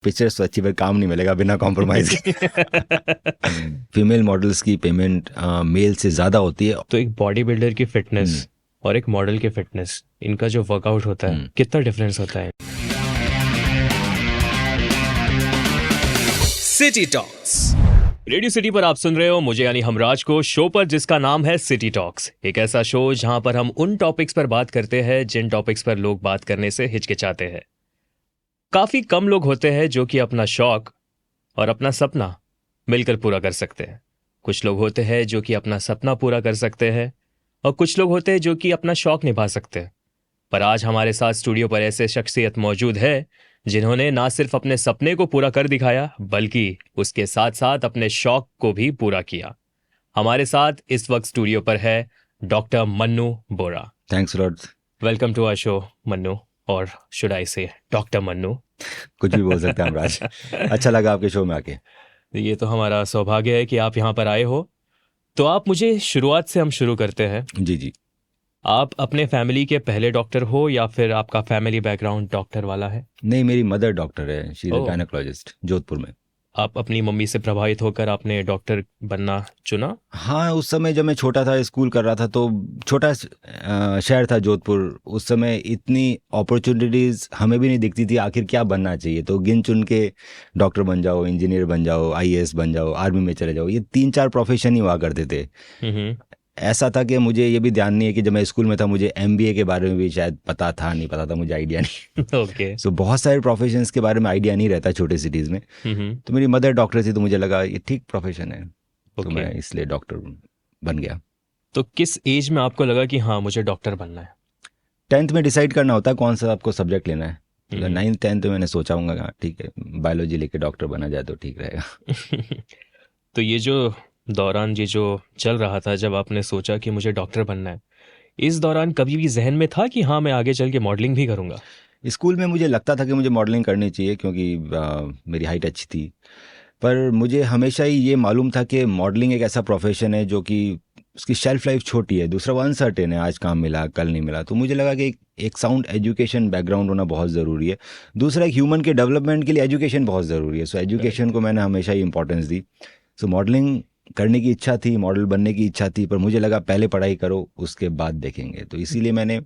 Pictures तो अच्छी पर काम नहीं मिलेगा बिना कॉम्प्रोमाइज फीमेल मॉडल्स की पेमेंट मेल से ज़्यादा होती है। तो एक बॉडी बिल्डर की फिटनेस और एक मॉडल की फिटनेस, इनका जो वर्कआउट होता है कितना डिफरेंस होता है? सिटी टॉक्स रेडियो सिटी पर आप सुन रहे हो मुझे यानी हमराज को, शो पर जिसका नाम है सिटी टॉक्स। एक ऐसा शो जहां पर हम उन टॉपिक्स पर बात करते हैं जिन टॉपिक्स पर लोग बात करने से हिचकिचाते हैं। काफी कम लोग होते हैं जो कि अपना शौक और अपना सपना मिलकर पूरा कर सकते हैं। कुछ लोग होते हैं जो कि अपना सपना पूरा कर सकते हैं और कुछ लोग होते हैं जो कि अपना शौक निभा सकते हैं। पर आज हमारे साथ स्टूडियो पर ऐसे शख्सियत मौजूद है जिन्होंने ना सिर्फ अपने सपने को पूरा कर दिखाया बल्कि उसके साथ साथ अपने शौक को भी पूरा किया। हमारे साथ इस वक्त स्टूडियो पर है doctor Mannu Bora. Thanks lot. Welcome to our show Mannu, और शुड आई से डॉक्टर मन्नू? कुछ भी बोल सकते हैं हमराज। अच्छा लगा आपके शो में आके। ये तो हमारा सौभाग्य है कि आप यहाँ पर आए हो। तो आप मुझे शुरुआत से हम शुरू करते हैं। जी। आप अपने फैमिली के पहले डॉक्टर हो या फिर आपका फैमिली बैकग्राउंड डॉक्टर वाला है? नहीं, मेरी मदर डॉक्टर है, she is a gynaecologist Jodhpur में। आप अपनी मम्मी से प्रभावित होकर आपने डॉक्टर बनना चुना? हाँ, उस समय जब मैं छोटा था, स्कूल कर रहा था, तो छोटा शहर था जोधपुर। उस समय इतनी अपॉर्चुनिटीज़ हमें भी नहीं दिखती थी आखिर क्या बनना चाहिए। तो गिन चुन के डॉक्टर बन जाओ, इंजीनियर बन जाओ, आईएएस बन जाओ, आर्मी में चले जाओ, ये 3-4 प्रोफेशन ही हुआ करते थे। ऐसा था कि मुझे ये भी ध्यान नहीं है कि जब मैं स्कूल में था मुझे एमबीए के बारे में भी शायद पता था, नहीं पता था, मुझे आइडिया नहीं। ओके। सो बहुत सारे प्रोफेशंस के बारे में आइडिया नहीं रहता छोटे सिटीज़ में। तो मेरी मदर डॉक्टर थी तो मुझे लगा ये ठीक प्रोफेशन है, तो मैं इसलिए डॉक्टर बन गया। तो किस एज में आपको लगा कि हाँ मुझे डॉक्टर बनना है? 10th में डिसाइड करना होता है कौन सा आपको सब्जेक्ट लेना है। 9th 10th में मैंने सोचा हूँ ठीक है बायोलॉजी लेके डॉक्टर बना जाए तो ठीक रहेगा। तो ये जो दौरान ये जो चल रहा था जब आपने सोचा कि मुझे डॉक्टर बनना है, इस दौरान कभी भी जहन में था कि हाँ मैं आगे चल के मॉडलिंग भी करूँगा? स्कूल में मुझे लगता था कि मुझे मॉडलिंग करनी चाहिए क्योंकि मेरी हाइट अच्छी थी, पर मुझे हमेशा ही ये मालूम था कि मॉडलिंग एक ऐसा प्रोफेशन है जो कि उसकी शेल्फ लाइफ छोटी है, दूसरा वो अनसर्टेन है, आज काम मिला कल नहीं मिला। तो मुझे लगा कि एक साउंड एजुकेशन बैकग्राउंड होना बहुत ज़रूरी है। दूसरा एक ह्यूमन के डेवलपमेंट के लिए एजुकेशन बहुत ज़रूरी है। सो एजुकेशन को मैंने हमेशा ही इंपॉर्टेंस दी। सो मॉडलिंग करने की इच्छा थी, मॉडल बनने की इच्छा थी, पर मुझे लगा पहले पढ़ाई करो उसके बाद देखेंगे। तो इसीलिए मैंने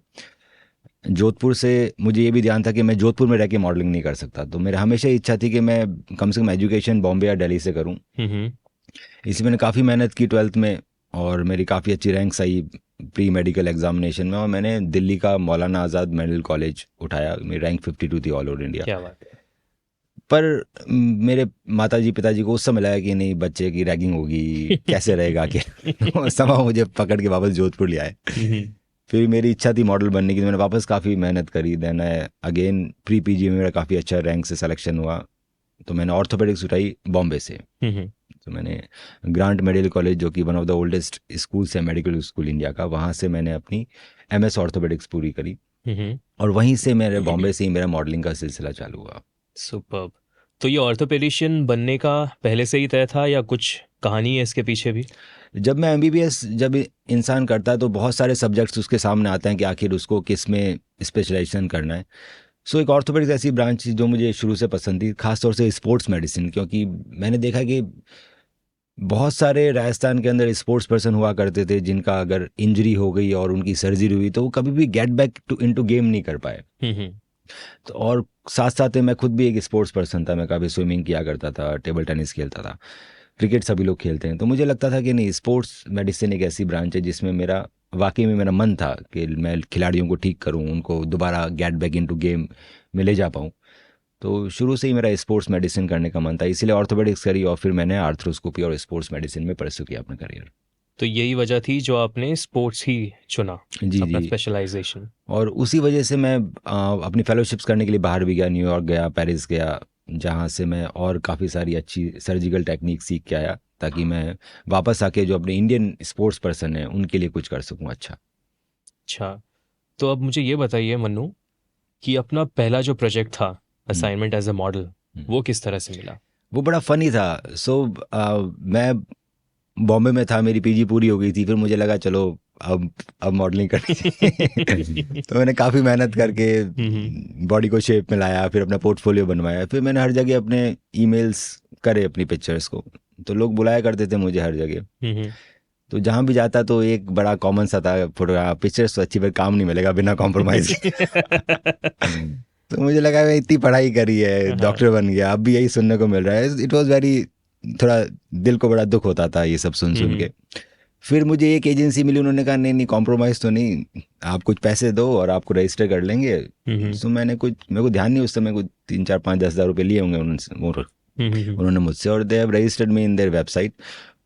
जोधपुर से, मुझे ये भी ध्यान था कि मैं जोधपुर में रह के मॉडलिंग नहीं कर सकता, तो मेरा हमेशा इच्छा थी कि मैं कम से कम एजुकेशन बॉम्बे या दिल्ली से करूं। इसलिए मैंने काफ़ी मेहनत की 12th में और मेरी काफ़ी अच्छी रैंक्स आई प्री मेडिकल एग्जामिनेशन में, और मैंने दिल्ली का मौलाना आज़ाद मेडिकल कॉलेज उठाया। मेरी रैंक 52 थी ऑल ओवर इंडिया। क्या बात है। पर मेरे माताजी पिताजी को उस समय लगा कि नहीं बच्चे की रैगिंग होगी, कैसे रहेगा कि उस समय मुझे पकड़ के वापस जोधपुर ले आए। फिर मेरी इच्छा थी मॉडल बनने की, तो मैंने वापस काफ़ी मेहनत करी। देन अगेन प्री पीजी में मेरा काफ़ी अच्छा रैंक से सिलेक्शन हुआ, तो मैंने ऑर्थोपेडिक्स उठाई बॉम्बे से। तो मैंने ग्रांट मेडिकल कॉलेज, जो कि one of the oldest schools है मेडिकल स्कूल इंडिया का, वहाँ से मैंने अपनी MS ऑर्थोपेडिक्स पूरी करी, और वहीं से मेरे बॉम्बे से ही मेरा मॉडलिंग का सिलसिला चालू हुआ। सुपर्ब। तो ये ऑर्थोपेडिशियन बनने का पहले से ही तय था या कुछ कहानी है इसके पीछे भी? जब मैं MBBS जब इंसान करता है तो बहुत सारे सब्जेक्ट्स उसके सामने आते हैं कि आखिर उसको किस में स्पेशलाइजेशन करना है। सो एक ऑर्थोपेडिक्स ऐसी ब्रांच जो मुझे शुरू से पसंद थी, खासतौर से स्पोर्ट्स मेडिसिन, क्योंकि मैंने देखा कि बहुत सारे राजस्थान के अंदर स्पोर्ट्स पर्सन हुआ करते थे जिनका अगर इंजरी हो गई और उनकी सर्जरी हुई तो वो कभी भी गेट बैक इनटू गेम नहीं कर पाए। तो और साथ साथ मैं खुद भी एक स्पोर्ट्स पर्सन था, मैं काफ़ी स्विमिंग किया करता था, टेबल टेनिस खेलता था, क्रिकेट सभी लोग खेलते हैं। तो मुझे लगता था कि नहीं, स्पोर्ट्स मेडिसिन एक ऐसी ब्रांच है जिसमें मेरा वाकई में मेरा मन था कि मैं खिलाड़ियों को ठीक करूं, उनको दोबारा गेट बैक इनटू गेम में ले जा पाऊं। तो शुरू से ही मेरा स्पोर्ट्स मेडिसिन करने का मन था, इसीलिए ऑर्थोपेडिक्स करी और फिर मैंने आर्थ्रोस्कोपी और स्पोर्ट्स मेडिसिन में परस्यू किया अपना करियर। तो यही वजह थी जो आपने स्पोर्ट्स ही चुना अपना स्पेशलाइजेशन? और उसी वजह से मैं अपनी फेलोशिप्स करने के लिए बाहर भी गया, न्यूयॉर्क गया, पेरिस गया, जहाँ से मैं और काफ़ी सारी अच्छी सर्जिकल टेक्निक सीख के आया, ताकि मैं वापस आके जो अपने इंडियन स्पोर्ट्स पर्सन हैं उनके लिए कुछ कर सकूं। अच्छा, तो अब मुझे ये बताइए मन्नू कि अपना पहला जो प्रोजेक्ट था असाइनमेंट एज अ मॉडल, वो किस तरह से मिला? वो बड़ा फ़नी था। सो मैं बॉम्बे में था, मेरी पीजी पूरी हो गई थी, फिर मुझे लगा चलो अब मॉडलिंग करनी चाहिए। तो मैंने काफ़ी मेहनत करके बॉडी को शेप में लाया, फिर अपना पोर्टफोलियो बनवाया, फिर मैंने हर जगह अपने ईमेल्स करे अपनी पिक्चर्स को, तो लोग बुलाया करते थे मुझे हर जगह। तो जहाँ भी जाता तो एक बड़ा कॉमन सा था, फोटोग्राफ पिक्चर्स तो अच्छी, पर काम नहीं मिलेगा बिना कॉम्प्रोमाइज। तो मुझे लगा मैं इतनी पढ़ाई करी है, डॉक्टर बन गया, अब भी यही सुनने को मिल रहा है। इट वाज वेरी, थोड़ा दिल को बड़ा दुख होता था ये सब सुन सुन के। फिर मुझे एक एजेंसी मिली, उन्होंने कहा नहीं कॉम्प्रोमाइज़ तो नहीं, आप कुछ पैसे दो और आपको रजिस्टर कर लेंगे। तो मेरे को ध्यान नहीं उस समय, कुछ 3, 4, 5, 10 हज़ार रुपये लिए होंगे उन्होंने मुझसे, और they have registered me in their website.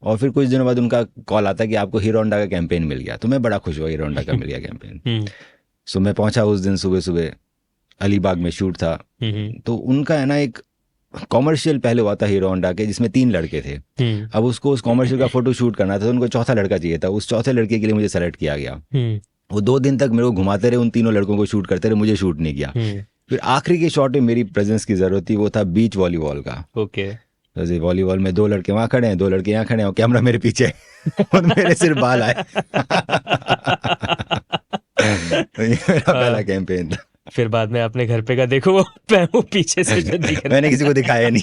और फिर कुछ दिनों बाद उनका कॉल आता कि आपको हीरो होंडा का कैंपेन मिल गया। तो मैं बड़ा खुश हुआ, हीरो होंडा का मिल गया कैंपेन। सो मैं पहुंचा उस दिन सुबह सुबह, अलीबाग में शूट था। तो उनका है ना एक कॉमर्शियल पहले हुआ था हीरो होंडा के, जिसमें 3 लड़के थे। अब उसको उस कॉमर्शियल का फोटो शूट करना था, तो उनको चौथा लड़का चाहिए था। उस चौथे लड़के के लिए मुझे सेलेक्ट किया गया। वो 2 दिन तक मेरे को घुमाते रहे, उन तीनों लड़कों को शूट करते रहे, मुझे शूट नहीं किया। फिर आखिरी के शॉट में मेरी प्रेजेंस की जरूरत थी, वो था बीच वॉलीबॉल का। ओके। जैसे वॉलीबॉल में 2 लड़के वहाँ खड़े हैं, 2 लड़के यहाँ खड़े हैं, और कैमरा मेरे पीछे है और मेरे सिर्फ बाल आए। तो ये मेरा पहला कैंपेन था। फिर बाद में आपने घर पे का देखो वो पीछे से जो दिख रहा मैंने किसी को दिखाया नहीं।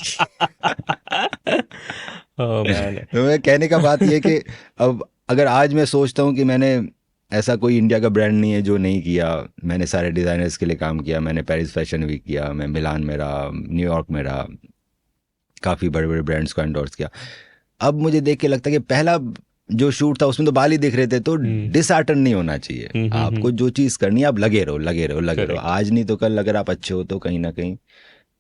तो मैं कहने का बात ये कि अब अगर आज मैं सोचता हूँ कि मैंने ऐसा कोई इंडिया का ब्रांड नहीं है जो नहीं किया। मैंने सारे डिज़ाइनर्स के लिए काम किया, मैंने पेरिस फैशन वीक किया, मैं मिलान में रहा, न्यूयॉर्क में रहा, काफ़ी बड़े बड़े ब्रांड्स को एंडोर्स किया। अब मुझे देख के लगता है कि पहला जो शूट था उसमें तो बाल ही दिख रहे थे, तो डिसहार्टन नहीं होना चाहिए। आपको जो चीज़ करनी है आप लगे रहो। आज नहीं तो कल अगर आप अच्छे हो तो कहीं ना कहीं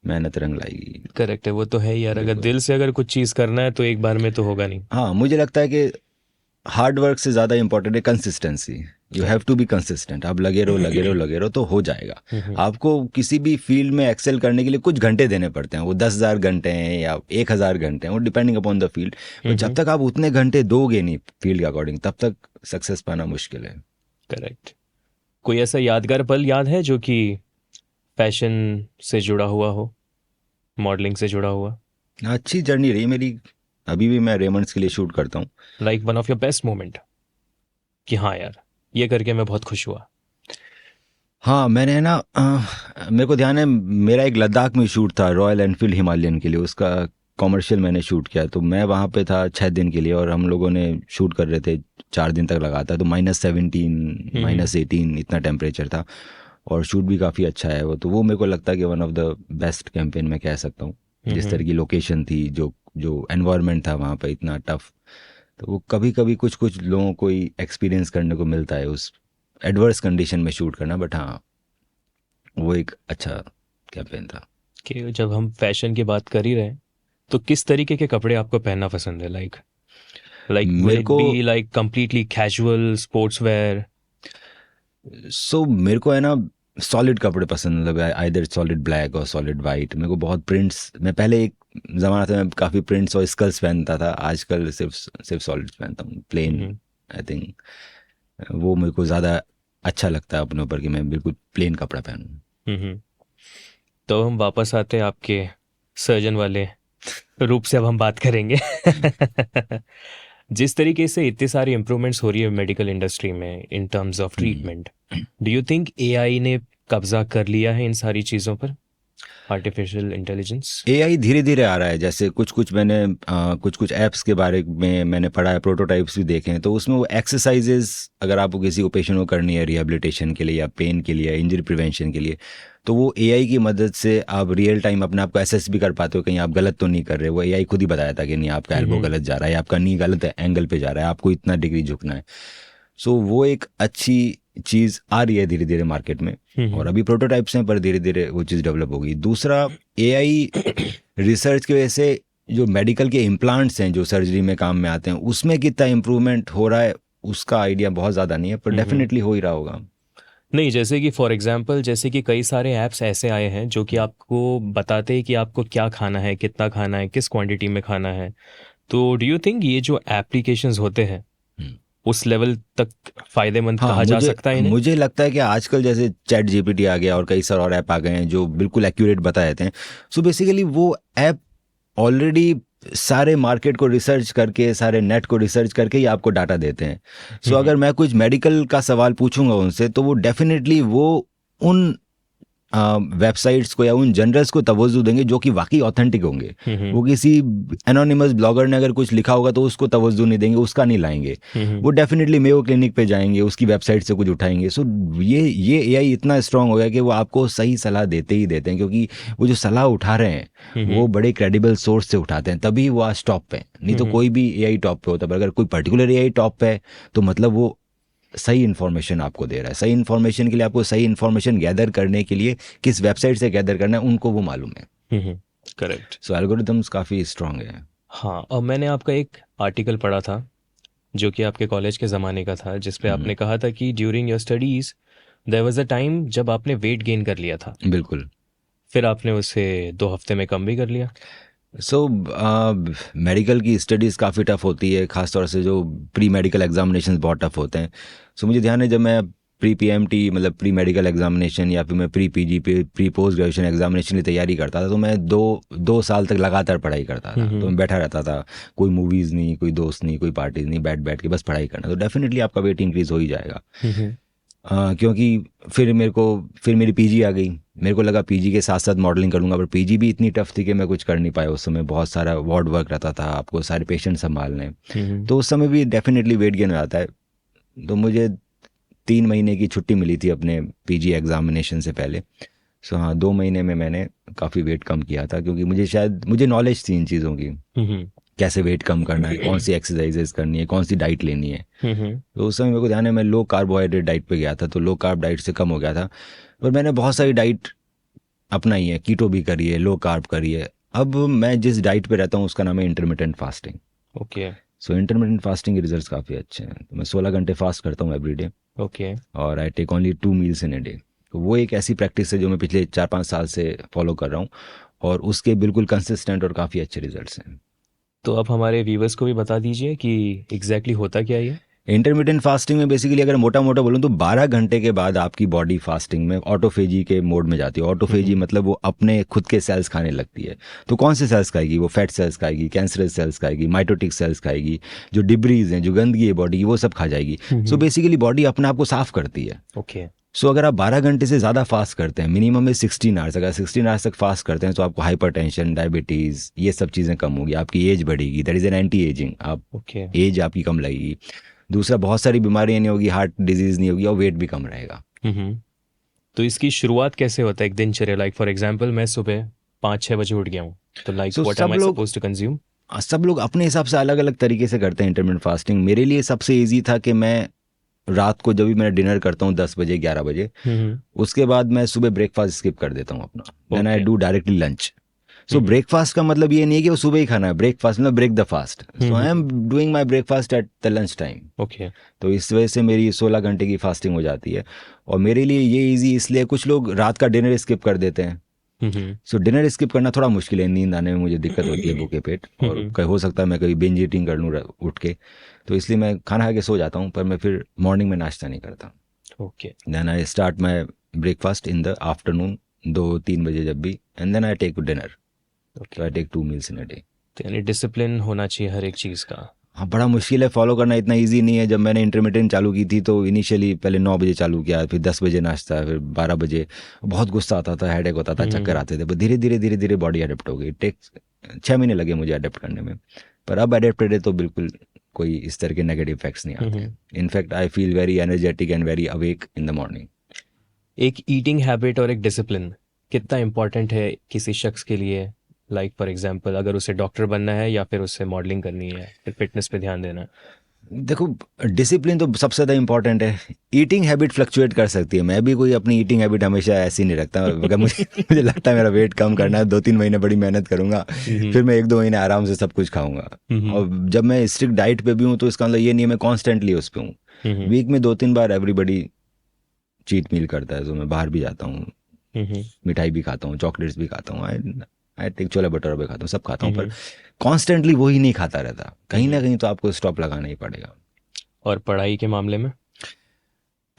मेहनत रंग लाएगी। करेक्ट है, वो तो है यार। अगर दिल से अगर कुछ चीज़ करना है तो एक बार में तो होगा नहीं। हाँ, मुझे लगता है कि हार्ड वर्क से ज़्यादा इंपॉर्टेंट है consistency. You have to be consistent. आप लगे रहो तो हो जाएगा। आपको किसी भी फील्ड में एक्सेल करने के लिए कुछ घंटे देने पड़ते हैं, वो 10,000 घंटे हैं या 1,000 घंटे हैं, वो डिपेंडिंग अपॉन द फील्ड। तो जब तक आप उतने घंटे दोगे नहीं फील्ड के अकॉर्डिंग, तब तक सक्सेस पाना मुश्किल है। करेक्ट। कोई ऐसा यादगार पल याद है जो कि फैशन से जुड़ा हुआ हो, मॉडलिंग से जुड़ा हुआ? अच्छी जर्नी रही मेरी। अभी भी मैं रेमंड्स के लिए शूट करता हूँ। Like one of your best moment कि हाँ यार ये करके मैं बहुत खुश हुआ। हाँ, मैंने ना मेरे को ध्यान है, मेरा एक लद्दाख में शूट था रॉयल एनफील्ड हिमालयन के लिए, उसका कॉमर्शियल मैंने शूट किया। तो मैं वहाँ पे था 6 दिन के लिए, और हम लोगों ने शूट कर रहे थे 4 दिन तक लगातार। तो -17, -18 इतना टेम्परेचर था, और शूट भी काफ़ी अच्छा है वो। तो वो मेरे को लगता है कि one of the best campaign मैं कह सकता हूँ। जिस तरह की लोकेशन थी, जो एनवायरनमेंट था वहाँ पे इतना टफ, तो वो कभी कभी कुछ लोगों को ही एक्सपीरियंस करने को मिलता है उस एडवर्स कंडीशन में शूट करना। बट हाँ, वो एक अच्छा कैंपेन था। कि जब हम फैशन की बात कर ही रहे हैं तो किस तरीके के कपड़े आपको पहनना पसंद है? लाइक मेरे को like completely casual sportswear? So मेरे को है ना सॉलिड कपड़े पसंद, मतलब आइदर सॉलिड ब्लैक और सॉलिड वाइट। मेरे को बहुत प्रिंट्स, मैं पहले एक ज़माना था मैं काफ़ी प्रिंट्स और स्कल्स पहनता था। आजकल सिर्फ सॉलिड्स पहनता हूँ, प्लेन। आई थिंक वो मेरे को ज़्यादा अच्छा लगता है अपने ऊपर कि मैं बिल्कुल प्लेन कपड़ा पहनूँ। तो हम वापस आते हैं आपके सर्जन वाले रूप से, अब हम बात करेंगे। जिस तरीके से इतनी सारी इम्प्रूवमेंट्स हो रही है मेडिकल इंडस्ट्री में इन terms of treatment, do you think AI ने कब्जा कर लिया है इन सारी चीज़ों पर? आर्टिफिशियल इंटेलिजेंस, एआई धीरे धीरे आ रहा है। जैसे कुछ मैंने कुछ ऐप्स के बारे में मैंने पढ़ा है, प्रोटोटाइप्स भी देखे हैं। तो उसमें वो एक्सरसाइजेज अगर आपको किसी को पेशेंट को करनी है रिहेबिलिटेशन के लिए या पेन के लिए या इंजरी प्रिवेंशन के लिए, तो वो एआई की मदद से आप रियल टाइम अपने आप को असेस भी कर पाते हो, कहीं आप गलत तो नहीं कर रहे। वो एआई खुद ही बताया था कि नहीं आपका एल्बो गलत जा रहा है, आपका नी गलत एंगल पे जा रहा है, आपको इतना डिग्री झुकना है। सो वो एक अच्छी चीज़ आ रही है धीरे धीरे मार्केट में, और अभी प्रोटोटाइप्स हैं पर धीरे धीरे वो चीज़ डेवलप होगी। दूसरा, एआई रिसर्च की वजह से जो मेडिकल के इम्प्लांट्स हैं जो सर्जरी में काम में आते हैं, उसमें कितना इम्प्रूवमेंट हो रहा है उसका आइडिया बहुत ज़्यादा नहीं है, पर डेफिनेटली हो ही रहा होगा। नहीं, जैसे कि फॉर एग्जांपल जैसे कि कई सारे ऐप्स ऐसे आए हैं जो कि आपको बताते हैं कि आपको क्या खाना है, कितना खाना है, किस क्वांटिटी में खाना है। तो डू यू थिंक ये जो एप्लीकेशंस होते हैं उस लेवल तक फायदेमंद कहा जा सकता है इन्हें? मुझे लगता है कि आजकल जैसे चैट जीपीटी आ गया और कई सारे और ऐप आ गए हैं जो बिल्कुल एक्यूरेट बता देते हैं। सो बेसिकली वो ऐप ऑलरेडी सारे मार्केट को रिसर्च करके, सारे नेट को रिसर्च करके ही आपको डाटा देते हैं। सो अगर मैं कुछ मेडिकल का सवाल पूछूंगा उनसे, तो वो डेफिनेटली वो उन वेबसाइट्स को या उन जर्नल्स को तवज्जो देंगे जो कि वाकई ऑथेंटिक होंगे। वो किसी एनोनिमस ब्लॉगर ने अगर कुछ लिखा होगा तो उसको तवज्जो नहीं देंगे, उसका नहीं लाएंगे। वो डेफिनेटली मेयो क्लिनिक पे जाएंगे, उसकी वेबसाइट से कुछ उठाएंगे। सो ये एआई इतना स्ट्रांग हो गया कि वो आपको सही सलाह देते ही देते हैं, क्योंकि वो जो सलाह उठा रहे हैं वो बड़े क्रेडिबल सोर्स से उठाते हैं, तभी वो आज टॉप पे। नहीं तो कोई भी एआई टॉप पे होता है, पर अगर कोई पर्टिकुलर एआई टॉप पे है तो मतलब वो सही इन्फॉर्मेशन आपको दे रहा है। सही इन्फॉर्मेशन के लिए आपको सही इन्फॉर्मेशन गैदर करने के लिए किस वेबसाइट से गैदर करना है उनको वो मालूम है। करेक्ट। सो एल्गोरिथम्स काफ़ी स्ट्रांग है। हाँ, और मैंने आपका एक आर्टिकल पढ़ा था जो कि आपके कॉलेज के ज़माने का था, जिसपे आपने कहा था कि during your studies there was a time जब आपने वेट गेन कर लिया था, बिल्कुल। फिर आपने उसे 2 हफ्ते में कम भी कर लिया। सो मेडिकल की स्टडीज़ काफ़ी टफ होती है, ख़ासतौर से जो प्री मेडिकल एग्जामिनेशन बहुत टफ होते हैं। सो मुझे ध्यान है जब मैं प्री पीएमटी मतलब प्री मेडिकल एग्जामिनेशन या फिर मैं pre PG pre post graduation examination की तैयारी करता था, तो मैं दो साल तक लगातार पढ़ाई करता था। तो मैं बैठा रहता था, कोई मूवीज़ नहीं, कोई दोस्त नहीं, कोई पार्टीज नहीं, बैठ के बस पढ़ाई करना। तो डेफिनेटली आपका वेट इंक्रीज़ हो ही जाएगा। क्योंकि फिर मेरी पीजी आ गई। मेरे को लगा पीजी के साथ साथ मॉडलिंग करूंगा, पर पीजी भी इतनी टफ थी कि मैं कुछ कर नहीं पाया। उस समय बहुत सारा वार्ड वर्क रहता था, आपको सारे पेशेंट संभालने। तो उस समय भी डेफिनेटली वेट गेन हो जाता है। तो मुझे 3 महीने की छुट्टी मिली थी अपने पीजी एग्जामिनेशन से पहले। सो हाँ, 2 महीने में मैंने काफ़ी वेट कम किया था, क्योंकि मुझे नॉलेज थी इन चीज़ों की, कैसे वेट कम करना है, कौन सी एक्सरसाइजेस करनी है, कौन सी डाइट लेनी है। तो उस समय मेरे को ध्यान है मैं लो कार्बोहाइड्रेट डाइट पे गया था, तो लो कार्ब डाइट से कम हो गया था। पर मैंने बहुत सारी डाइट अपनाई है, कीटो भी करी है, लो कार्ब करी है। अब मैं जिस डाइट पे रहता हूँ उसका नाम है इंटरमिटेंट फास्टिंग। ओके। सो इंटरमिटेंट फास्टिंग के रिजल्ट्स काफ़ी अच्छे हैं। तो मैं 16 घंटे फास्ट करता हूँ एवरी डे। ओके। और I take only 2 meals in a day. तो वो एक ऐसी प्रैक्टिस है जो मैं पिछले 4-5 साल से फॉलो कर रहा हूँ, और उसके बिल्कुल कंसिस्टेंट और काफ़ी अच्छे रिजल्ट्स हैं। तो आप हमारे व्यूवर्स को भी बता दीजिए कि एग्जैक्टली होता क्या है ये। इंटरमीडिएट फास्टिंग में बेसिकली अगर मोटा बोलूँ तो 12 घंटे के बाद आपकी बॉडी फास्टिंग में ऑटोफेजी के मोड में जाती है। ऑटोफेजी मतलब वो अपने खुद के सेल्स खाने लगती है। तो कौन से सेल्स खाएगी? वो फैट सेल्स खाएगी, कैंसरस सेल्स खाएगी, माइटोटिक सेल्स खाएगी, जो डिब्रीज हैं, जो गंदगी है बॉडी की, वो सब खा जाएगी। सो बेसिकली बॉडी अपने आप को साफ करती है। ओके। सो अगर आप 12 घंटे से ज़्यादा फास्ट करते हैं, मिनिमम में 16 आवर्स, अगर 16 आवर्स तक फास्ट करते हैं, तो आपको हाइपरटेंशन, डायबिटीज़, ये सब चीज़ें कम होगी, आपकी एज बढ़ेगी। That is an anti ageing. आप एज आपकी कम लगेगी। दूसरा, बहुत सारी बीमारियां नहीं होगी, हार्ट डिजीज़ नहीं होगी, और वेट भी कम रहेगा। तो इसकी शुरुआत कैसे होता है एक दिनचर्या? लाइक फॉर एग्जांपल मैं सुबह 5-6 बजे उठ गया हूँ, तो like what am I supposed to consume? सब लोग अपने हिसाब से अलग अलग तरीके से करते हैं इंटरमिटेंट फास्टिंग। मेरे लिए सबसे ईजी था कि मैं रात को जब भी मैं डिनर करता हूँ 10 बजे 11 बजे, उसके बाद मैं सुबह ब्रेकफास्ट स्किप कर देता हूँ अपना। Then I do directly lunch. So breakfast का मतलब ये नहीं है कि वो सुबह ही खाना है। ब्रेकफास्ट मतलब break the fast. So I am doing my breakfast at the lunch time. Okay. तो इस वजह से मेरी 16 घंटे की फास्टिंग हो जाती है। और मेरे लिए ये इजी इसलिए, कुछ लोग रात का डिनर स्किप कर देते हैं। सो डिनर स्किप करना थोड़ा मुश्किल है, नींद आने में मुझे दिक्कत होती है भूखे पेट, और हो सकता है मैं कभी बिंज ईटिंग कर लूँ उठ के। तो इसलिए मैं खाना खा के सो जाता हूँ, पर मैं फिर मॉर्निंग में नाश्ता नहीं करता। Okay. Then I start my breakfast in the afternoon 2-3 बजे जब भी, and then I take dinner. तो I take 2 meals in a day. तो यानी डिसिप्लिन होना चाहिए हर एक चीज़ का। हाँ, बड़ा मुश्किल है फॉलो करना, इतना इजी नहीं है। जब मैंने इंटरमीडिएट चालू की थी तो इनिशियली पहले 9 बजे चालू किया, फिर 10 बजे नाश्ता, फिर 12 बजे। बहुत गुस्सा आता था, हेडेक होता था, चक्कर आते थे, पर धीरे धीरे बॉडी अडेप्ट हो गई। टेक 6 महीने लगे मुझे अडेप्ट करने में, पर अब अडेप्टेड है तो बिल्कुल कोई इस तरह के नेगेटिव इफेक्ट्स नहीं आते। In fact I feel very energetic and very awake in the morning. एक ईटिंग हैबिट और एक डिसिप्लिन कितना इंपॉर्टेंट है किसी शख्स के लिए? लाइक फॉर एग्जांपल अगर उसे डॉक्टर बनना है या फिर उसे मॉडलिंग करनी है, फिर फिटनेस पे ध्यान देना है। देखो, डिसिप्लिन तो सबसे ज़्यादा इंपॉर्टेंट है। ईटिंग हैबिट फ्लक्चुएट कर सकती है। मैं भी कोई अपनी ईटिंग हैबिट हमेशा ऐसी नहीं रखता। अगर मुझे लगता है मेरा वेट कम करना है, 2-3 महीने बड़ी मेहनत करूंगा, फिर मैं 1-2 महीने आराम से सब कुछ खाऊंगा। और जब मैं स्ट्रिक्ट डाइट पे भी हूँ तो इसका मतलब ये नहीं है मैं कॉन्स्टेंटली उस पर हूँ। वीक में 2-3 बार एवरीबडी चीट मील करता है, तो मैं बाहर भी जाता हूँ, मिठाई भी खाता हूँ, चॉकलेट्स भी खाता हूँ, आई टेक छोले भटूरे भी खाता हूँ, सब खाता हूँ, पर कॉन्स्टेंटली वही नहीं खाता रहता। कहीं ना कहीं तो आपको स्टॉप लगाना ही पड़ेगा। और पढ़ाई के मामले में?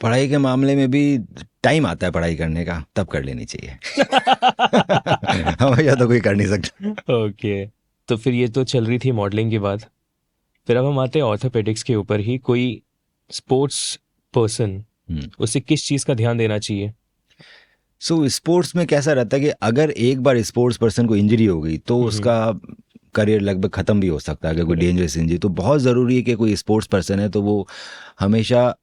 पढ़ाई के मामले में भी टाइम आता है पढ़ाई करने का, तब कर लेनी चाहिए। हमेशा तो कोई कर नहीं सकता। ओके। तो फिर ये तो चल रही थी मॉडलिंग की बात, फिर अब हम आते हैं ऑर्थोपेडिक्स के ऊपर ही। कोई स्पोर्ट्स पर्सन उसे किस चीज़ का ध्यान देना चाहिए? सो स्पोर्ट्स में कैसा रहता है कि अगर एक बार स्पोर्ट्स पर्सन को इंजरी हो गई तो उसका करियर लगभग ख़त्म भी हो सकता है, अगर कोई डेंजरस इंजरी। तो बहुत ज़रूरी है कि कोई स्पोर्ट्स पर्सन है तो वो हमेशा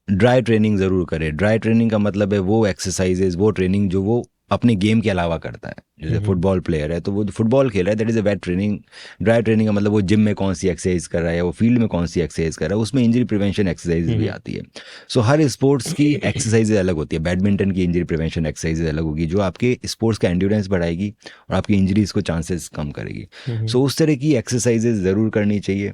ड्राई ट्रेनिंग ज़रूर करे। ड्राई ट्रेनिंग का मतलब है वो एक्सरसाइजेज, वो ट्रेनिंग जो वो अपने गेम के अलावा करता है। जैसे फुटबॉल प्लेयर है तो वो फुटबॉल खेल रहा है, that is a weight training. Dry training का मतलब वो जिम में कौन सी एक्सरसाइज कर रहा है या वो फील्ड में कौन सी एक्सरसाइज कर रहा है, उसमें इंजरी प्रिवेंशन एक्सरसाइज भी आती है। सो हर स्पोर्ट्स की एक्सरसाइजेज अलग होती है। बैडमिंटन की इंजरी प्रिवेंशन एक्सरसाइजेज अलग होगी जो आपके स्पोर्ट्स का एंड्योरेंस बढ़ाएगी और आपकी इंजरीज को चांसेस कम करेगी। सो उस तरह की एक्सरसाइजेज ज़रूर करनी चाहिए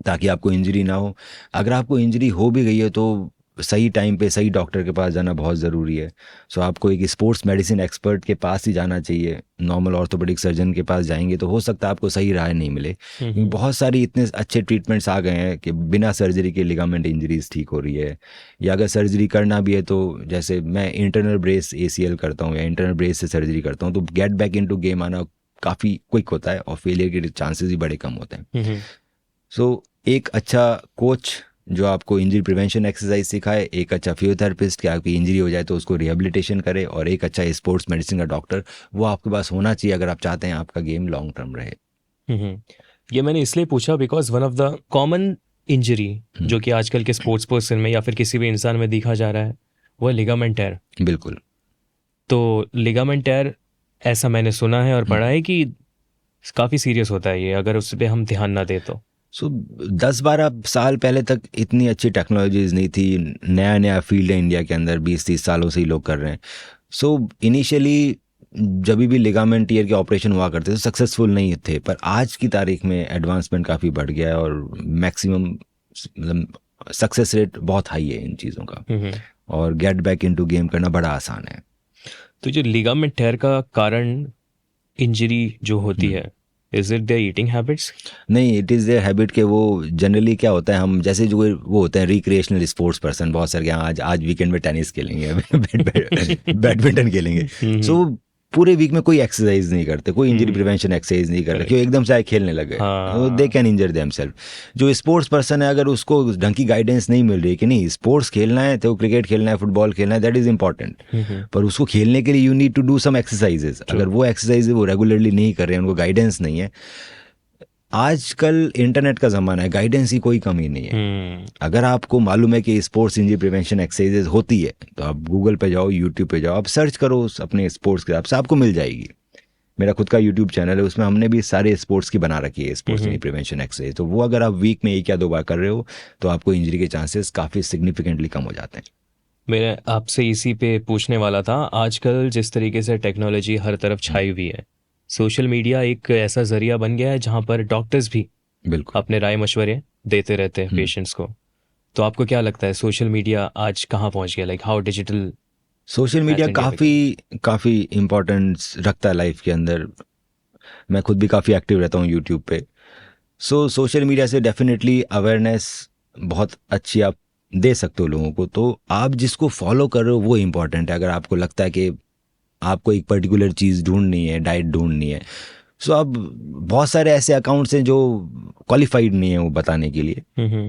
ताकि आपको इंजरी ना हो। अगर आपको इंजरी हो भी गई है तो सही टाइम पे सही डॉक्टर के पास जाना बहुत ज़रूरी है। सो आपको एक स्पोर्ट्स मेडिसिन एक्सपर्ट के पास ही जाना चाहिए। नॉर्मल ऑर्थोपेडिक सर्जन के पास जाएंगे तो हो सकता है आपको सही राय नहीं मिले, क्योंकि बहुत सारी इतने अच्छे ट्रीटमेंट्स आ गए हैं कि बिना सर्जरी के लिगामेंट इंजरीज ठीक हो रही है। या अगर सर्जरी करना भी है तो जैसे मैं इंटरनल ब्रेस ACL करता हूँ या इंटरनल ब्रेस से सर्जरी करता हूँ तो गेट बैक इनटू गेम आना काफ़ी क्विक होता है और फेलियर के चांसेस भी बड़े कम होते हैं। सो एक अच्छा कोच जो आपको इंजरी प्रिवेंशन एक्सरसाइज सिखाए, एक अच्छा फिजियोथेरेपिस्ट कि आपकी इंजरी हो जाए तो उसको रिहेबिलिटेशन करे, और एक अच्छा स्पोर्ट्स मेडिसिन का डॉक्टर वो आपके पास होना चाहिए अगर आप चाहते हैं आपका गेम लॉन्ग टर्म रहे। ये मैंने इसलिए पूछा because one of the common injury जो कि आजकल के स्पोर्ट्स पर्सन में या फिर किसी भी इंसान में देखा जा रहा है वो है लिगामेंट टेयर। बिल्कुल। तो लिगामेंट टेयर ऐसा मैंने सुना है और पढ़ा है कि काफ़ी सीरियस होता है ये अगर उस पर हम ध्यान ना दें तो। 10-12 साल पहले तक इतनी अच्छी टेक्नोलॉजीज नहीं थी, नया नया फील्ड है इंडिया के अंदर, 20-30 सालों से ही लोग कर रहे हैं। इनिशियली जब भी लिगामेंट टीयर के ऑपरेशन हुआ करते थे सक्सेसफुल नहीं थे, पर आज की तारीख में एडवांसमेंट काफ़ी बढ़ गया है और मैक्सिमम मतलब सक्सेस रेट बहुत हाई है इन चीज़ों का, और गेट बैक इनटू गेम करना बड़ा आसान है। तो जो लिगामेंट टेयर का कारण इंजरी जो होती है, is it their eating habits? नहीं, इट इज़ देयर हैबिट के वो जनरली क्या होता है, हम जैसे जो वो होते हैं रिक्रिएशनल स्पोर्ट्स पर्सन, बहुत सारे आज वीकेंड में टेनिस खेलेंगे बैडमिंटन खेलेंगे। सो पूरे वीक में कोई एक्सरसाइज नहीं करते, कोई इंजरी प्रिवेंशन एक्सरसाइज नहीं करते, क्यों एकदम से आए खेलने लगे, दे कैन इंजर देमसेल्फ। जो स्पोर्ट्स पर्सन है अगर उसको ढंग की गाइडेंस नहीं मिल रही कि नहीं स्पोर्ट्स खेलना है तो क्रिकेट खेलना है, फुटबॉल खेलना है, दैट इज इंपॉर्टेंट, पर उसको खेलने के लिए you need to do some exercises. अगर वो एक्सरसाइज वो रेगुलरली नहीं कर रहे हैं, उनको गाइडेंस नहीं है, आजकल इंटरनेट का ज़माना है, गाइडेंस की कोई कमी नहीं है। अगर आपको मालूम है कि स्पोर्ट्स इंजरी प्रिवेंशन एक्सरसाइजेज होती है तो आप गूगल पे जाओ, यूट्यूब पे जाओ, आप सर्च करो अपने स्पोर्ट्स के हिसाब से, आपको मिल जाएगी। मेरा खुद का यूट्यूब चैनल है, उसमें हमने भी सारे स्पोर्ट्स की बना रखी है स्पोर्ट्स इंजरी प्रिवेंशन एक्सरसाइज। तो वो अगर आप वीक में 1 या 2 बार कर रहे हो तो आपको इंजरी के चांसेस काफ़ी सिग्निफिकेंटली कम हो जाते हैं। मैं आपसे इसी पे पूछने वाला था, आजकल जिस तरीके से टेक्नोलॉजी हर तरफ छाई हुई है, सोशल मीडिया एक ऐसा जरिया बन गया है जहां पर डॉक्टर्स भी बिल्कुल अपने राय मशवरे देते रहते हैं पेशेंट्स को। तो आपको क्या लगता है सोशल मीडिया आज कहाँ पहुंच गया? Like how digital social media काफ़ी इम्पोर्टेंस रखता है लाइफ के अंदर। मैं खुद भी काफ़ी एक्टिव रहता हूँ यूट्यूब पे। सोशल मीडिया से डेफिनेटली अवेयरनेस बहुत अच्छी आप दे सकते हो लोगों को। तो आप जिसको फॉलो कर रहे हो वो इम्पॉर्टेंट है। अगर आपको लगता है कि आपको एक पर्टिकुलर चीज़ ढूंढनी है, डाइट ढूंढनी है, सो अब बहुत सारे ऐसे अकाउंट्स हैं जो क्वालिफाइड नहीं है वो बताने के लिए,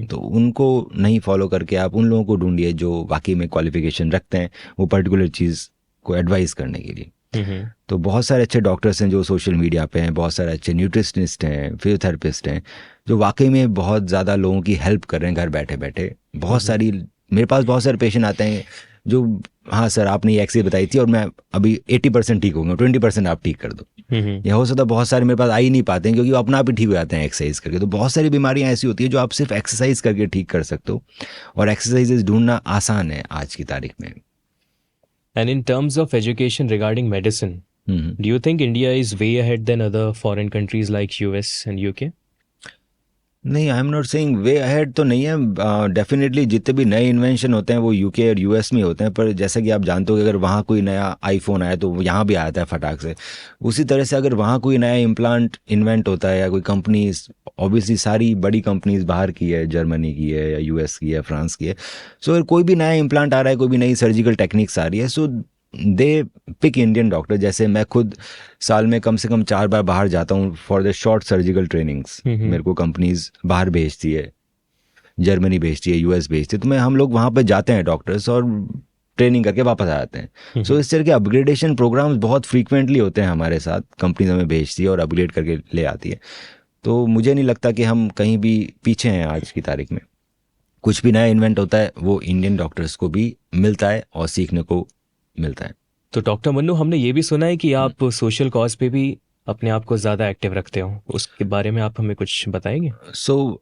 तो उनको नहीं फॉलो करके आप उन लोगों को ढूंढिए जो वाकई में क्वालिफिकेशन रखते हैं वो पर्टिकुलर चीज़ को एडवाइस करने के लिए। तो बहुत सारे अच्छे डॉक्टर्स हैं जो सोशल मीडिया पे हैं, बहुत सारे अच्छे न्यूट्रिशनिस्ट हैं, फिजियोथेरेपिस्ट हैं जो वाकई में बहुत ज़्यादा लोगों की हेल्प कर रहे हैं घर बैठे बैठे। बहुत सारी मेरे पास बहुत सारे पेशेंट आते हैं जो हाँ सर आपने ये एक्सरसाइज बताई थी और मैं अभी 80% ठीक हो गया, 20% आप ठीक कर दो। यह हो सकता है बहुत सारे मेरे पास आ ही नहीं पाते हैं क्योंकि वो अपना आप ही ठीक हो जाते हैं एक्सरसाइज करके। तो बहुत सारी बीमारियां ऐसी होती है जो आप सिर्फ एक्सरसाइज करके ठीक कर सकते हो, और एक्सरसाइजेज ढूंढना आसान है आज की तारीख में। And in terms of education regarding medicine, do you think India is way ahead than other foreign countries like US and UK? नहीं, I am not saying way ahead तो नहीं है। डेफिनेटली जितने भी नए इन्वेंशन होते हैं वो UK और US में होते हैं, पर जैसा कि आप जानते हो कि अगर वहाँ कोई नया आईफोन आया तो यहाँ भी आता है फटाक से। उसी तरह से अगर वहाँ कोई नया इम्प्लांट इन्वेंट होता है या कोई कंपनी, ऑब्वियसली सारी बड़ी कंपनीज बाहर की है, जर्मनी की है या US की है, फ्रांस की है, सो अगर कोई भी नया इम्प्लांट आ रहा है, कोई भी नई सर्जिकल टेक्निक्स आ रही है, सो दे पिक इंडियन डॉक्टर। जैसे मैं खुद साल में कम से कम 4 बार बाहर जाता हूँ for the short surgical trainings. मेरे को कंपनीज बाहर भेजती है, जर्मनी भेजती है, यूएस भेजती है, तो हम लोग वहाँ पे जाते हैं डॉक्टर्स, और ट्रेनिंग करके वापस आ जाते हैं। सो इस तरह के अपग्रेडेशन प्रोग्राम्स बहुत फ्रीक्वेंटली होते हैं हमारे साथ, कंपनीज हमें भेजती है और अपग्रेड करके ले आती है। तो मुझे नहीं लगता कि हम कहीं भी पीछे हैं आज की तारीख में। कुछ भी नया इन्वेंट होता है वो इंडियन डॉक्टर्स को भी मिलता है और सीखने को मिलता है। तो डॉक्टर मन्नू, हमने ये भी सुना है कि आप सोशल कॉज पे भी अपने आप को ज़्यादा एक्टिव रखते हो, उसके बारे में आप हमें कुछ बताएंगे?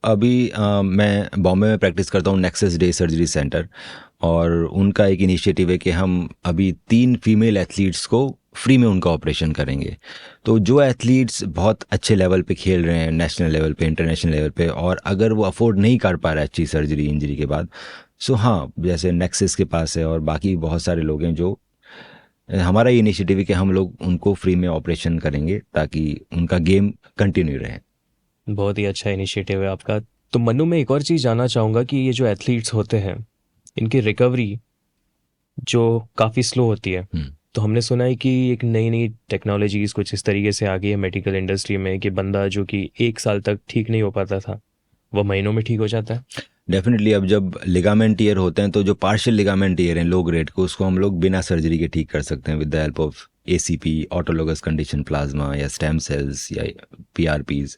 अभी मैं बॉम्बे में प्रैक्टिस करता हूँ नेक्सस डे सर्जरी सेंटर, और उनका एक इनिशिएटिव है कि हम अभी 3 फीमेल एथलीट्स को फ्री में उनका ऑपरेशन करेंगे। तो जो एथलीट्स बहुत अच्छे लेवल पे खेल रहे हैं, नेशनल लेवल पे, इंटरनेशनल लेवल पे, और अगर वो अफोर्ड नहीं कर पा रहा है अच्छी सर्जरी इंजरी के बाद, सो हाँ, जैसे नेक्सस के पास है और बाकी बहुत सारे लोग हैं, जो हमारा ये इनिशिएटिव है कि हम लोग उनको फ्री में ऑपरेशन करेंगे ताकि उनका गेम कंटिन्यू रहे। बहुत ही अच्छा इनिशिएटिव है आपका। तो मन्नू, मैं एक और चीज़ जानना चाहूँगा कि ये जो एथलीट्स होते हैं, इनकी रिकवरी जो काफ़ी स्लो होती है, तो हमने सुना है कि एक नई नई टेक्नोलॉजीज़ कुछ इस तरीके से आ गई है मेडिकल इंडस्ट्री में कि बंदा जो कि 1 साल तक ठीक नहीं हो पाता था, वह महीनों में ठीक हो जाता है। डेफिनेटली अब जब लिगामेंट टीयर होते हैं, तो जो पार्शियल लिगामेंट टीयर हैं लो ग्रेड को, उसको हम लोग बिना सर्जरी के ठीक कर सकते हैं with the help of ACP, autologous condition plasma, या स्टेम सेल्स, या PRPs।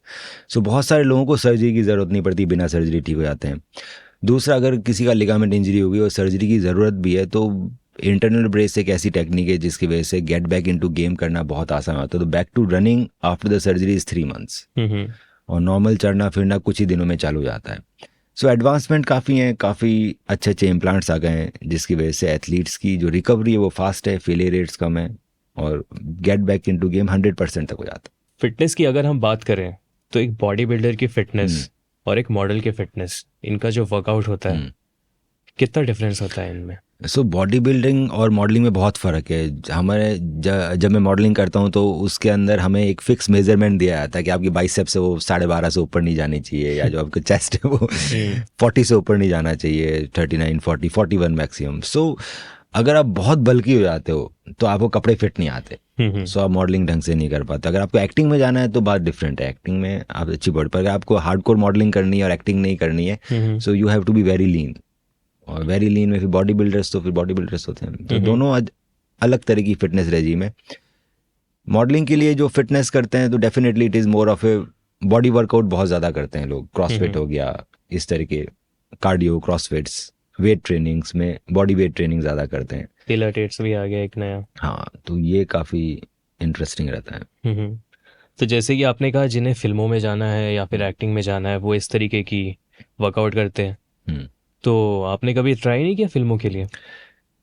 सो बहुत सारे लोगों को सर्जरी की ज़रूरत नहीं पड़ती, बिना सर्जरी ठीक हो जाते हैं। दूसरा, अगर किसी का लिगामेंट इंजरी होगी और सर्जरी की ज़रूरत भी है, तो इंटरनल ब्रेस एक ऐसी टेक्निक है जिसकी वजह से गेट बैक इनटू गेम करना बहुत आसान होता है। तो back to running after the surgery is 3 months, और नॉर्मल चढ़ना फिरना कुछ ही दिनों में चालू हो जाता है। सो एडवांसमेंट काफ़ी हैं, काफ़ी अच्छे अच्छे इम्प्लांट्स आ गए हैं, जिसकी वजह से एथलीट्स की जो रिकवरी है वो फास्ट है, फेलियर रेट्स कम है, और गेट बैक इनटू गेम 100% तक हो जाता है। फिटनेस की अगर हम बात करें, तो एक बॉडी बिल्डर की फिटनेस और एक मॉडल की फिटनेस, इनका जो वर्कआउट होता है, कितना डिफरेंस होता है इनमें? सो बॉडी बिल्डिंग और मॉडलिंग में बहुत फ़र्क है। हमारे जब मैं मॉडलिंग करता हूँ तो उसके अंदर हमें एक फिक्स मेजरमेंट दिया जाता है कि आपकी बाइसेप्स है वो 12.5 से ऊपर नहीं जानी चाहिए, या जो आपका चेस्ट है वो 40 से ऊपर नहीं जाना चाहिए, 39, 40, 41 मैक्सिमम। सो अगर आप बहुत बल्की हो जाते हो तो आपको कपड़े फिट नहीं आते, सो आप मॉडलिंग ढंग से नहीं कर पाते। अगर आपको एक्टिंग में जाना है तो बात डिफरेंट है, एक्टिंग में आप अच्छी बढ़, पर अगर आपको हार्डकोर मॉडलिंग करनी है और एक्टिंग नहीं करनी है, so you have to be very lean. और वेरी लीन में फिर बॉडी बिल्डर्स, तो फिर बॉडी बिल्डर्स होते हैं। तो दोनों अलग तरह की फिटनेस रेजीम है। मॉडलिंग के लिए जो फिटनेस करते हैं तो definitely it is more of a body workout बहुत ज़्यादा करते हैं लोग। क्रॉसफिट हो गया, इस तरह के कार्डियो, क्रॉसफिट्स, वेट ट्रेनिंग्स में बॉडी वेट ट्रेनिंग ज़्यादा करते हैं। पिलाटेस भी आ गया एक नया। हाँ, तो ये काफ़ी इंटरेस्टिंग रहता है। तो जैसे कि आपने कहा, जिन्हें फिल्मों में जाना है या फिर एक्टिंग में जाना है, वो इस तरीके की वर्कआउट करते हैं। तो आपने कभी ट्राई नहीं किया फिल्मों के लिए?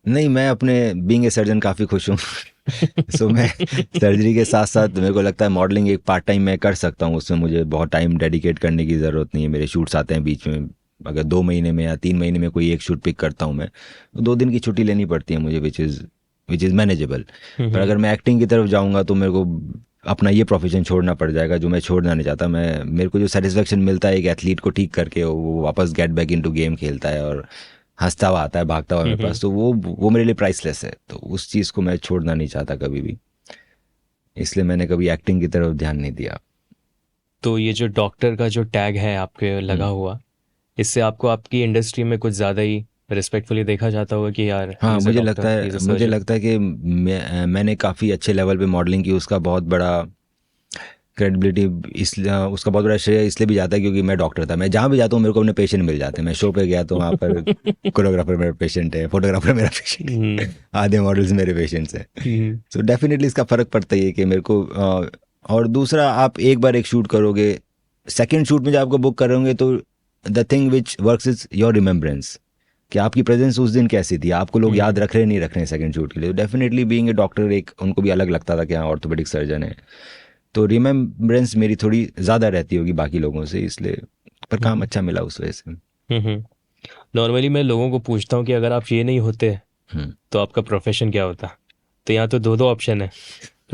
नहीं, मैं अपने बीइंग ए सर्जन काफ़ी खुश हूँ। सो मैं सर्जरी के साथ साथ मेरे को लगता है मॉडलिंग एक पार्ट टाइम मैं कर सकता हूँ, उसमें मुझे बहुत टाइम डेडिकेट करने की ज़रूरत नहीं है। मेरे शूट्स आते हैं बीच में, अगर 2 महीने में या 3 महीने में कोई एक शूट पिक करता हूँ मैं, तो 2 दिन की छुट्टी लेनी पड़ती है मुझे, विच इज़ मैनेजेबल। पर अगर मैं एक्टिंग की तरफ जाऊँगा तो मेरे को अपना ये प्रोफेशन छोड़ना पड़ जाएगा, जो मैं छोड़ना नहीं चाहता। मेरे को जो सेटिस्फेक्शन मिलता है एक एथलीट को ठीक करके, वो वापस गेट बैक इनटू गेम खेलता है और हंसता हुआ आता है, भागता हुआ मेरे पास, तो वो मेरे लिए प्राइसलेस है। तो उस चीज़ को मैं छोड़ना नहीं चाहता कभी भी, इसलिए मैंने कभी एक्टिंग की तरफ ध्यान नहीं दिया। तो ये जो डॉक्टर का जो टैग है आपके लगा हुआ, इससे आपको आपकी इंडस्ट्री में कुछ ज़्यादा ही रिस्पेक्टफुली देखा जाता होगा कि यार। हाँ, मुझे लगता है कि मैंने काफ़ी अच्छे लेवल पे मॉडलिंग की, उसका बहुत बड़ा क्रेडिबिलिटी इसलिए, उसका बहुत बड़ा श्रेय इसलिए भी जाता है क्योंकि मैं डॉक्टर था। मैं जहाँ भी जाता हूँ मेरे को अपने पेशेंट मिल जाते हैं। मैं शो पे गया तो वहाँ पर कोरियोग्राफर मेरा पेशेंट है, फोटोग्राफर मेरा पेशेंट है, आधे मॉडल्स मेरे पेशेंट्स हैं। सो डेफिनेटली इसका फ़र्क पड़ता ही है कि मेरे को। और दूसरा, आप एक बार एक शूट करोगे, सेकेंड शूट में जब आपको बुक करोगे तो the thing which works is your remembrance, कि आपकी प्रेजेंस उस दिन कैसी थी, आपको लोग याद रख रहे नहीं रख रहे सेकंड शूट के लिए। डेफिनेटली बीइंग ए डॉक्टर, एक उनको भी अलग लगता था कि हाँ ऑर्थोपेडिक सर्जन है, तो रिमेम्बरेंस मेरी थोड़ी ज़्यादा रहती होगी बाकी लोगों से, इसलिए। पर काम अच्छा मिला उस वजह से। नॉर्मली मैं लोगों को पूछता हूँ कि अगर आप ये नहीं होते तो आपका प्रोफेशन क्या होता, तो यहाँ तो 2 ऑप्शन है।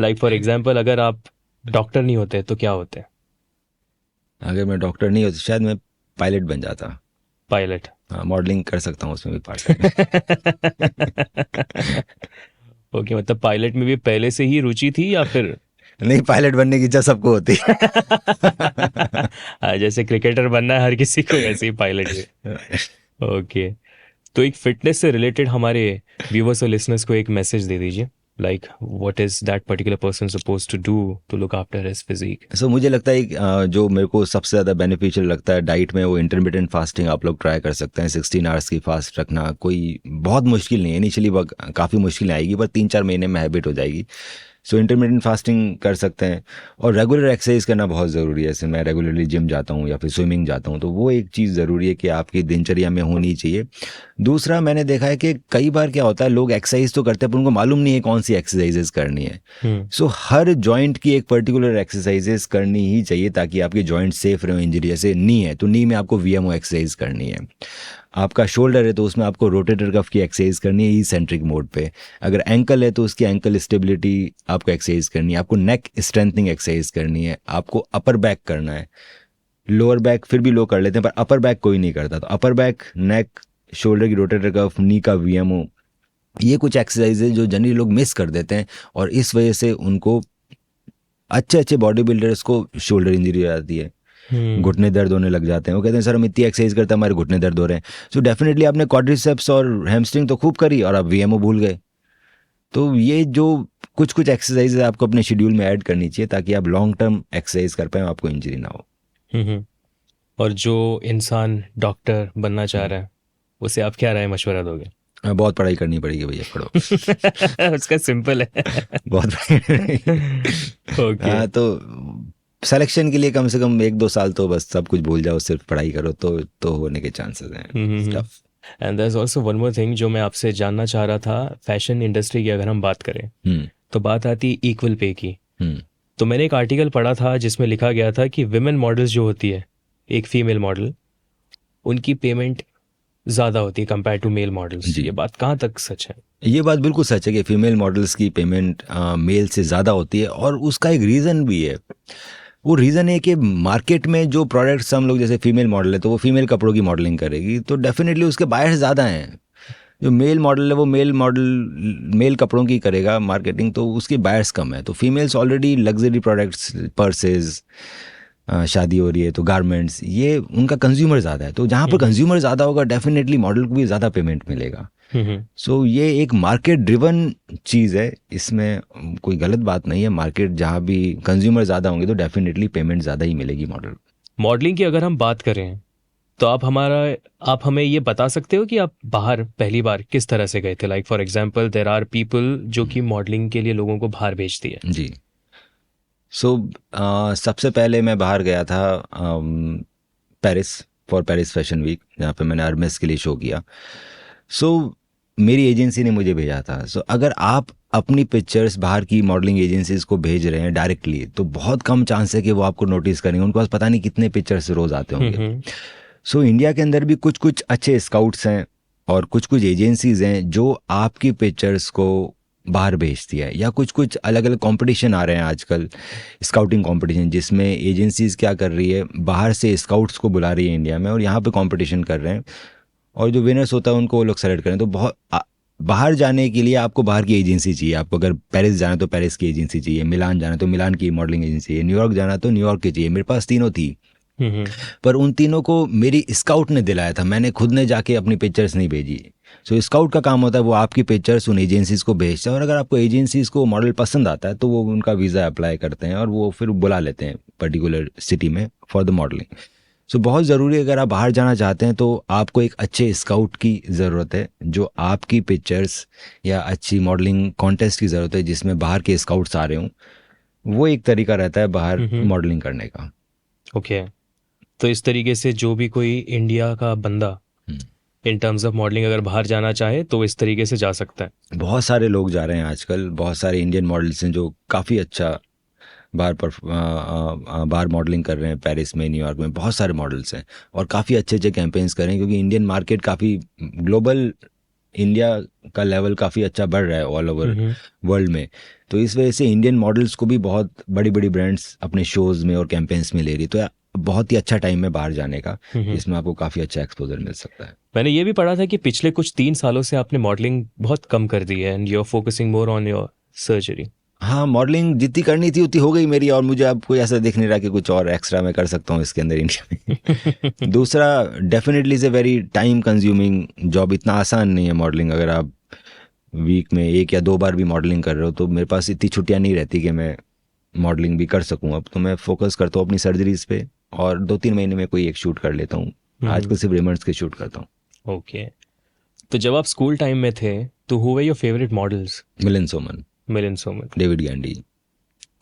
लाइक फॉर एग्जाम्पल, अगर आप डॉक्टर नहीं होते तो क्या होते? अगर मैं डॉक्टर नहीं होता शायद मैं पायलट बन जाता। पायलट? हाँ, मॉडलिंग कर सकता हूँ उसमें भी पार्ट। ओके, मतलब पायलट में भी पहले से ही रुचि थी या फिर नहीं, पायलट बनने की इच्छा सबको होती है। जैसे क्रिकेटर बनना है हर किसी को, ऐसे ही पायलट भी। ओके, तो एक फिटनेस से रिलेटेड हमारे व्यूवर्स और लिसनर्स को एक मैसेज दे दीजिए, like what is that particular person suppose to do to look after his physique. So मुझे लगता है जो मेरे को सबसे ज़्यादा बेनिफिशियल लगता है डाइट में, वो इंटरमिटेंट फास्टिंग आप लोग ट्राई कर सकते हैं। 16 आवर्स की फास्ट रखना कोई बहुत मुश्किल नहीं है, इनिशियली काफ़ी मुश्किल आएगी, पर 3-4 महीने में हैबिट हो जाएगी। सो इंटरमिटेंट फास्टिंग कर सकते हैं, और रेगुलर एक्सरसाइज करना बहुत ज़रूरी है। जैसे मैं रेगुलरली जिम जाता हूँ या फिर स्विमिंग जाता हूँ, तो वो एक चीज़ ज़रूरी है कि आपकी दिनचर्या में होनी चाहिए। दूसरा, मैंने देखा है कि कई बार क्या होता है, लोग एक्सरसाइज तो करते हैं पर उनको मालूम नहीं है कौन सी एक्सरसाइजेज करनी है। सो हर जॉइंट की एक पर्टिकुलर एक्सरसाइजेज करनी ही चाहिए ताकि आपकी जॉइंट सेफ रहे। इंजरी जैसे नी है तो नी में आपको वीएमओ एक्सरसाइज करनी है। आपका शोल्डर है तो उसमें आपको रोटेटर कफ की एक्सरसाइज करनी है ई सेंट्रिक मोड पे। अगर एंकल है तो उसकी एंकल स्टेबिलिटी आपको एक्सरसाइज करनी है। आपको नेक स्ट्रेंथनिंग एक्सरसाइज करनी है। आपको अपर बैक करना है। लोअर बैक फिर भी लोग कर लेते हैं, पर अपर बैक कोई नहीं करता। तो अपर बैक, नेक, शोल्डर की रोटेटर कफ, नी का वीएमओ, ये कुछ एक्सरसाइजेज जो जनरली लोग मिस कर देते हैं, और इस वजह से उनको अच्छे अच्छे बॉडी बिल्डर्स को शोल्डर इंजरी हो जाती है, घुटने दर्द होने लग जाते हैं। वो कहते हैं सर हम इतनी एक्सरसाइज करते हैं हमारे घुटने दर्द हो रहे हैं। सो डेफिनेटली आपने क्वाड्रिसेप्स और हैमस्ट्रिंग तो खूब करी और आप वीएमओ भूल गए। तो ये जो कुछ कुछ एक्सरसाइज आपको अपने शेड्यूल में ऐड करनी चाहिए ताकि आप लॉन्ग टर्म एक्सरसाइज कर पाएं, आपको इंजरी ना हो। और जो इंसान डॉक्टर बनना चाह रहा है उसे आप क्या राय मशवरा दोगे? बहुत पढ़ाई करनी पड़ेगी भैया, पढ़ो। उसका सिंपल है। बहुत पढ़ाई। ओके, तो सिलेक्शन के लिए कम से कम 1-2 साल तो बस सब कुछ भूल जाओ, सिर्फ पढ़ाई करो तो होने के चांसेस हैं। Tough. And there is also one more thing जो मैं आपसे जानना चाह रहा था। फैशन इंडस्ट्री की अगर हम बात करें तो बात आती है इक्वल पे की। तो मैंने एक आर्टिकल पढ़ा था जिसमें लिखा गया था कि विमेन मॉडल्स जो होती है, एक फीमेल मॉडल, उनकी पेमेंट ज़्यादा होती है कंपेयर टू मेल मॉडल्स। ये बात कहाँ तक सच है? ये बात बिल्कुल सच है कि फीमेल मॉडल्स की पेमेंट मेल से ज़्यादा होती है, और उसका एक रीज़न भी है। वो रीज़न है कि मार्केट में जो प्रोडक्ट्स हम लोग, जैसे फीमेल मॉडल है तो वो फीमेल कपड़ों की मॉडलिंग करेगी, तो डेफिनेटली उसके बायर्स ज़्यादा हैं। जो मेल मॉडल है वो मेल कपड़ों की करेगा मार्केटिंग, तो उसके बायर्स कम है। तो फीमेल्स ऑलरेडी लग्जरी प्रोडक्ट्स, पर्सेज, शादी हो रही है तो गारमेंट्स, ये उनका कंज्यूमर ज़्यादा है। तो जहाँ पर कंज्यूमर ज़्यादा होगा डेफिनेटली मॉडल को भी ज़्यादा पेमेंट मिलेगा। सो ये एक मार्केट ड्रिवन चीज़ है, इसमें कोई गलत बात नहीं है। मार्केट जहाँ भी कंज्यूमर ज़्यादा होंगे तो डेफिनेटली पेमेंट ज़्यादा ही मिलेगी मॉडल। मॉडलिंग की अगर हम बात करें तो आप हमें ये बता सकते हो कि आप बाहर पहली बार किस तरह से गए थे? Like for example there are people जो कि मॉडलिंग के लिए लोगों को बाहर भेजती है। जी। सो सबसे पहले मैं बाहर गया था Paris, for Paris fashion week, जहाँ पे मैंने हर्मेस के लिए शो किया। सो मेरी एजेंसी ने मुझे भेजा था। सो अगर आप अपनी पिक्चर्स बाहर की मॉडलिंग एजेंसीज को भेज रहे हैं डायरेक्टली, तो बहुत कम चांस है कि वो आपको नोटिस करेंगे। उनके पास पता नहीं कितने पिक्चर्स रोज़ आते होंगे। सो इंडिया के अंदर भी कुछ कुछ अच्छे स्काउट्स हैं और कुछ कुछ एजेंसीज हैं जो आपकी पिक्चर्स को बाहर भेजती है, या कुछ कुछ अलग अलग कंपटीशन आ रहे हैं आजकल, स्काउटिंग कंपटीशन, जिसमें एजेंसीज क्या कर रही है, बाहर से स्काउट्स को बुला रही है इंडिया में और यहाँ पे कंपटीशन कर रहे हैं, और जो विनर्स होता है उनको वो लोग सेलेक्ट करें। तो बहुत बाहर जाने के लिए आपको बाहर की एजेंसी चाहिए। आपको अगर पेरिस जाना तो पेरिस की एजेंसी चाहिए, मिलान जाना तो मिलान की मॉडलिंग एजेंसी चाहिए, न्यूयॉर्क जाना तो न्यूयॉर्क की चाहिए। मेरे पास तीनों थी, पर उन तीनों को मेरी स्काउट ने दिलाया था, मैंने खुद ने जाके अपनी पिक्चर्स नहीं भेजी। सो स्काउट का काम होता है वो आपकी पिक्चर्स उन एजेंसीज को भेजता है, और अगर आपको एजेंसीज को मॉडल पसंद आता है तो वो उनका वीज़ा अप्लाई करते हैं और वो फिर बुला लेते हैं पर्टिकुलर सिटी में फॉर द मॉडलिंग। सो बहुत ज़रूरी है, अगर आप बाहर जाना चाहते हैं तो आपको एक अच्छे स्काउट की ज़रूरत है, जो आपकी पिक्चर्स या अच्छी मॉडलिंग कॉन्टेस्ट की ज़रूरत है जिसमें बाहर के स्काउट्स आ रहे हों। वो एक तरीका रहता है बाहर मॉडलिंग करने का। ओके, तो इस तरीके से जो भी कोई इंडिया का बंदा इन टर्म्स ऑफ मॉडलिंग अगर बाहर जाना चाहे तो इस तरीके से जा सकता है। बहुत सारे लोग जा रहे हैं आजकल, बहुत सारे इंडियन मॉडल्स हैं जो काफ़ी अच्छा बाहर मॉडलिंग कर रहे हैं। पेरिस में, न्यूयॉर्क में बहुत सारे मॉडल्स हैं और काफ़ी अच्छे अच्छे कैंपेन्स कर रहे हैं, क्योंकि इंडियन मार्केट काफ़ी ग्लोबल, इंडिया का लेवल काफ़ी अच्छा बढ़ रहा है ऑल ओवर वर्ल्ड में। तो इस वजह से इंडियन मॉडल्स को भी बहुत बड़ी बड़ी ब्रांड्स अपने शोज़ में और कैंपेन्स में ले रही। तो बहुत ही अच्छा टाइम है बाहर जाने का, इसमें आपको काफ़ी अच्छा एक्सपोजर मिल सकता है। मैंने ये भी पढ़ा था कि पिछले कुछ 3 सालों से आपने मॉडलिंग बहुत कम कर दी है and you are focusing more on your surgery. हाँ, मॉडलिंग जितनी करनी थी उतनी हो गई मेरी, और मुझे अब कोई ऐसा दिख नहीं रहा कि कुछ और एक्स्ट्रा मैं कर सकता हूँ इसके अंदर इंडिया में। दूसरा, definitely is a very time consuming job, इतना आसान नहीं है मॉडलिंग। अगर आप वीक में 1 या 2 बार भी मॉडलिंग कर रहे हो तो मेरे पास इतनी छुट्टियाँ नहीं रहती कि मैं मॉडलिंग भी कर सकूँ। अब तो मैं फोकस करता हूँ अपनी सर्जरीज पे, और 2-3 महीने में कोई एक शूट कर लेता हूँ। आजकल सिर्फ रिमर्स के शूट करता हूँ। ओके, तो जब आप स्कूल टाइम में थे तो who were your favourite models? Milind Soman, Milind Soman, David Gandy.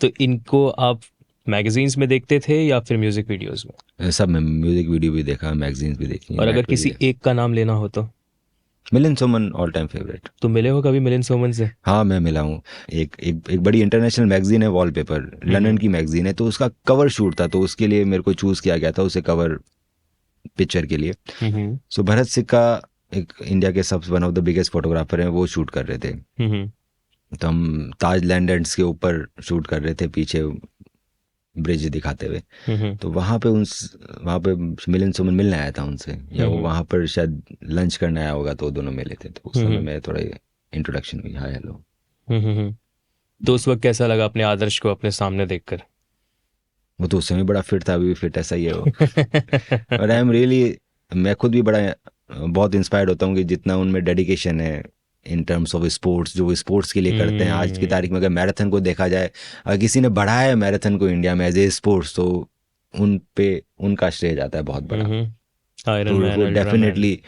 तो इनको आप मैगजीन्स में देखते थे या फिर म्यूजिक वीडियोस में? सब में म्यूजिक वीडियो भी देखा, मैगजीन्स भी देखी। और अगर किसी एक का नाम लेना हो तो? Milind Soman all time favourite. तो मिले हो कभी मिलिंद सोमन से? हाँ, मैं मिला हूँ। एक बड़ी इंटरनेशनल मैगजीन है वॉलपेपर, लंदन की मैगजीन है, तो उसका कवर शूट था, तो उसके लिए मेरे को चूज़ किया गया था उसे कवर पिक्चर के लिए। सो भरत सिक्का एक इंडिया के सब one of the biggest photographer हैं, वो शूट कर रहे थे। तो हम ताज लैंडर्स के ऊपर शूट कर रहे थे, पीछे ब्रिज दिखाते हुए। तो वहाँ पे मिलिंद सोमन मिलने आया था उनसे, या वो वहाँ पर शायद लंच करने आया होगा, तो दोनों मिले थे। तो उस समय मैं थोड़ा इंट्रोडक्शन हुई, हाय हेलो। तो उस वक्त कैसा लगा अपने आदर्श को अपने सामने देखकर? वो तो उस समय बड़ा फिट था, अभी भी फिट ऐसा ही है वो। और आई एम रियली, मैं खुद भी बहुत इंस्पायर्ड होता हूँ कि जितना उनमें डेडिकेशन है इन टर्म्स ऑफ स्पोर्ट्स, जो स्पोर्ट्स के लिए करते हैं। आज की तारीख में अगर मैराथन को देखा जाए, अगर किसी ने बढ़ाया है मैराथन को इंडिया में एज ए स्पोर्ट्स, तो उन पे उनका श्रेय जाता है बहुत बड़ा। आयरन मैन, तो डेफिनेटली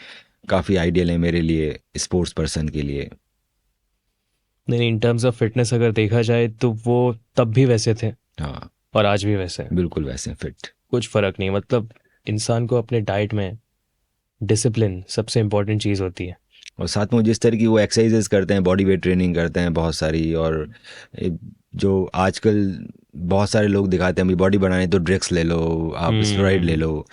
काफ़ी आइडियल है मेरे लिए स्पोर्ट्स पर्सन के लिए। नहीं, इन टर्म्स ऑफ फिटनेस अगर देखा जाए तो वो तब भी वैसे थे, हाँ, और आज भी वैसे हैं। बिल्कुल वैसे फिट, कुछ फ़र्क नहीं। मतलब इंसान को अपने डाइट में डिसिप्लिन सबसे इम्पोर्टेंट चीज़ होती है। और साथ में जिस तरह की वो एक्सरसाइजेस करते हैं, बॉडी वेट ट्रेनिंग करते हैं बहुत सारी, और जो आजकल बहुत सारे लोग दिखाते हैं बॉडी बनाने तो ड्रग्स ले लो, आप स्टेरॉइड ले लो,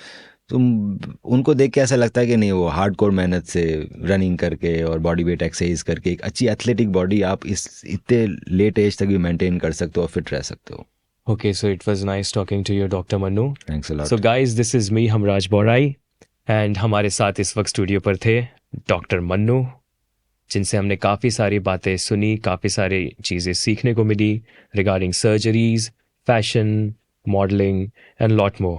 तो उनको देख के ऐसा लगता है कि नहीं, वो हार्डकोर मेहनत से रनिंग करके और बॉडी वेट एक्सरसाइज करके एक अच्छी एथलेटिक बॉडी आप इतने लेट एज तक भी मेंटेन कर सकते हो और फिट रह सकते हो। Okay, so it was nice talking to you, Dr. Manu. Thanks a lot. So guys, this is me, Hamraj Borai, and हमारे साथ इस वक्त स्टूडियो पर थे डॉक्टर मन्नू, जिनसे हमने काफ़ी सारी बातें सुनी, काफ़ी सारी चीज़ें सीखने को मिली regarding surgeries, fashion, modelling and lot more.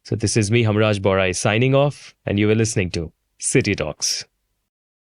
So this is me, Hamraj Borai, signing off, and you were listening to City Talks.